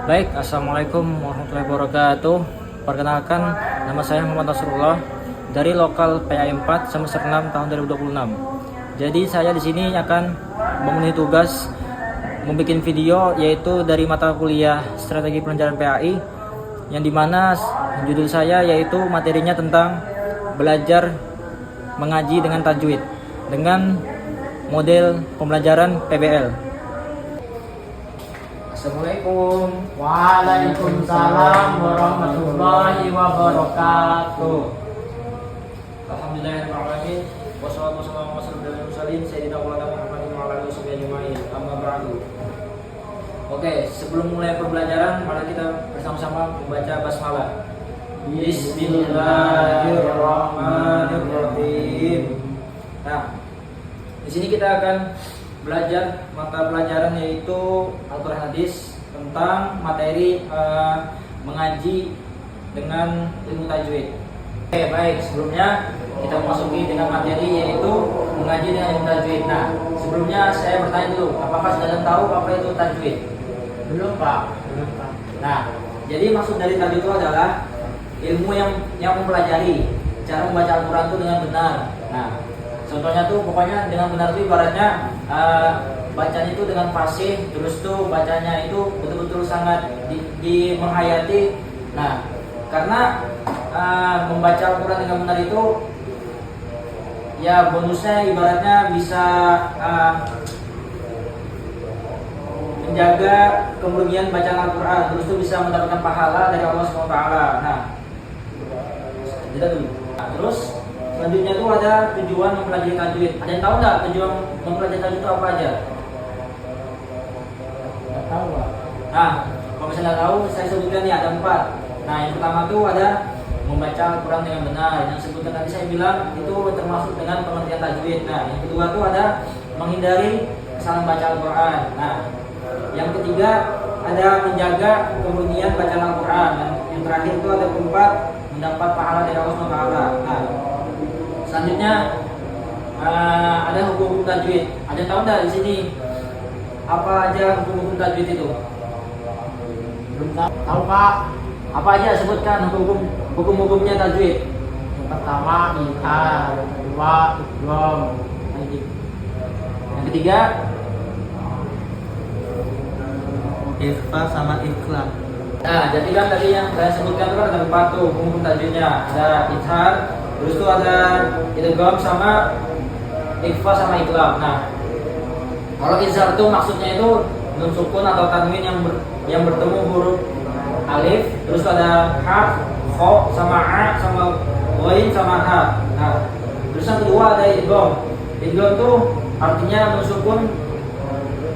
Baik, Assalamualaikum warahmatullahi wabarakatuh. Perkenalkan, nama saya Muhammad Nasrullah dari lokal PAI 4 semester 6 tahun 2026. Jadi saya di sini akan memenuhi tugas membuat video yaitu dari mata kuliah Strategi Pelajaran PAI yang dimana judul saya yaitu materinya tentang belajar mengaji dengan tajwid dengan model pembelajaran PBL. Assalamualaikum. Waalaikumsalam warahmatullahi wabarakatuh. Alhamdulillahirrahmanirrahim. Wassalatu wassalamu ala asyrofil mursalin sayyidina Muhammadin wa ala alihi wasallam. Amma ba'du. Oke, sebelum mulai pembelajaran, mari kita bersama-sama membaca basmalah. Bismillahirrahmanirrahim. Nah, di sini kita akan belajar mata pelajaran yaitu Al-Quran Hadis tentang materi mengaji dengan ilmu tajwid. Oke, baik, sebelumnya kita masuki dengan materi yaitu mengaji dengan ilmu tajwid. Nah, sebelumnya saya bertanya dulu, apakah sudah tahu apa itu tajwid? Belum Pak. Nah, jadi maksud dari tajwid itu adalah ilmu yang mempelajari cara membaca Al-Quran itu dengan benar. Nah, contohnya tuh pokoknya dengan benar itu ibaratnya bacanya itu dengan fasih, terus tuh bacanya itu betul-betul sangat menghayati. Nah, karena membaca Al-Quran dengan benar itu ya bonusnya ibaratnya bisa menjaga kemuliaan bacaan Al-Quran, terus tuh bisa mendapatkan pahala dari Allah SWT. Nah, kita dulu. Nah, terus selanjutnya itu ada tujuan mempelajari tajwid. Ada yang tahu nggak tujuan mempelajari tajwid itu apa aja? Nggak tahu Pak. Nah, kalau misalnya tahu, saya sebutkan nih ada 4. Nah, yang pertama tuh ada membaca Al-Quran dengan benar. Yang sebutkan tadi saya bilang itu termasuk dengan pengertian tajwid. Nah, yang kedua tuh ada menghindari kesalahan baca Al-Quran. Nah, yang ketiga ada menjaga kemuliaan bacaan Al-Quran. Dan yang terakhir itu ada keempat mendapat pahala dari Allah SWT. Nah, selanjutnya ada hukum tajwid. Ada yang tahu nggak di sini apa aja hukum tajwid itu? Belum tahu Pak. Apa aja sebutkan hukum-hukumnya tajwid? Yang pertama izhar, yang kedua idgham. Yang ketiga ikhfa sama ikhlas. nah, jadi kan tadi yang saya sebutkan itu kan ada 4 tuh hukum tajwidnya. Ada izhar, terus itu ada idgham sama ikhfa sama ikhlam. Nah, kalau izhar itu maksudnya itu nun sukun atau tanwin yang bertemu huruf alif, terus ada ha, kho sama a sama ghain sama ha. Nah, terus yang kedua ada idgham. Idgham itu artinya nun sukun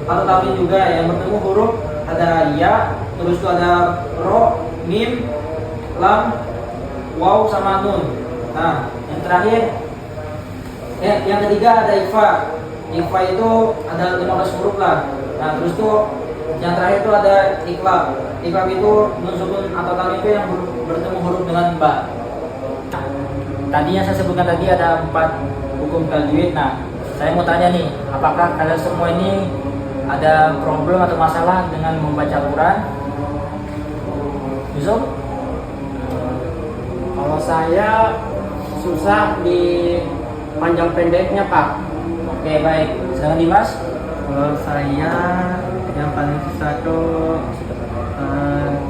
atau tanwin juga yang bertemu huruf ada ya, terus itu ada ro, mim, lam, waw sama nun. Nah, yang terakhir yang ketiga ada ikhfa. Ikhfa itu ada 15 huruf lah. Nah, terus tuh yang terakhir itu ada iqlab. Iqlab itu nun sukun atau tanwin itu yang bertemu huruf dengan ba. Nah, tadi yang saya sebutkan tadi ada 4 hukum tajwid. Nah, saya mau tanya nih, apakah kalian semua ini ada problem atau masalah dengan membaca Al-Quran? Yusuf? Kalau saya susah di panjang pendeknya Pak. Oke, baik. Sekarang Dimas? Kalau saya yang paling susah tuh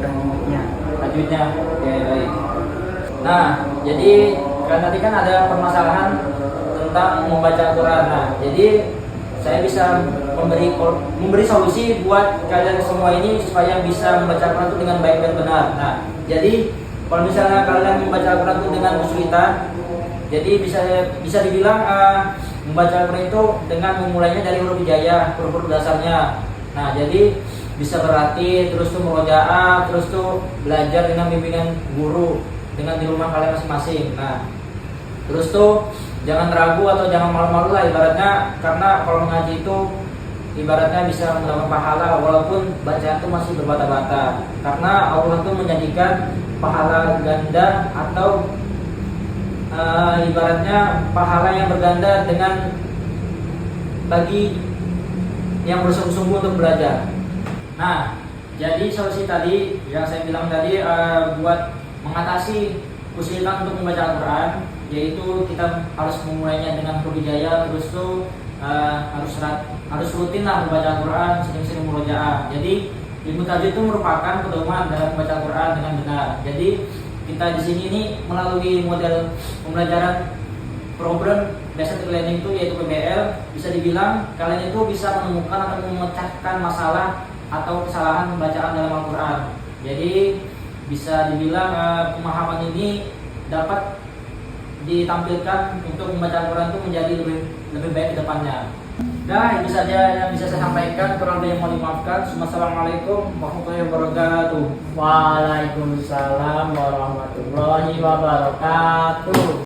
tajwidnya. Tajwidnya. Oke, baik. Nah, jadi kan tadi kan ada permasalahan tentang membaca Al-Quran. Nah, jadi saya bisa memberi solusi buat kalian semua ini supaya bisa membaca Al-Quran itu dengan baik dan benar. Nah, jadi kalau misalnya kalian membaca Al-Quran itu dengan kesulitan, jadi bisa dibilang membaca Al-Quran itu dengan memulainya dari huruf hijaiyah, huruf dasarnya. Nah, jadi bisa berlatih, terus tuh murojaah, terus tuh belajar dengan bimbingan guru dengan di rumah kalian masing-masing. Nah, terus tuh jangan ragu atau jangan malu-malu lah ibaratnya, karena kalau mengaji itu ibaratnya bisa mendapatkan pahala walaupun bacaan itu masih berbata-bata, karena Allah itu menjanjikan pahala ganda atau ibaratnya pahala yang berganda dengan bagi yang bersungguh-sungguh untuk belajar. Nah, Jadi solusi tadi yang saya bilang tadi buat mengatasi kesulitan untuk membaca Al-Quran, yaitu kita harus memulainya dengan berbijaya, terus tuh harus rutin lah membaca Al-Quran, sering-sering murojaah. Jadi ilmu tajwid itu merupakan pedoman dalam membaca Al-Quran dengan benar. Jadi kita di sini nih melalui model pembelajaran program basic learning itu yaitu PBL, bisa dibilang kalian itu bisa menemukan atau memecahkan masalah atau kesalahan bacaan dalam Al-Quran. Jadi bisa dibilang pemahaman ini dapat ditampilkan untuk membaca Al-Quran itu menjadi lebih baik ke depannya. Nah, itu saja yang bisa saya sampaikan. Kurang lebih mohon dimaafkan. Assalamualaikum warahmatullahi wabarakatuh. Waalaikumsalam warahmatullahi wabarakatuh.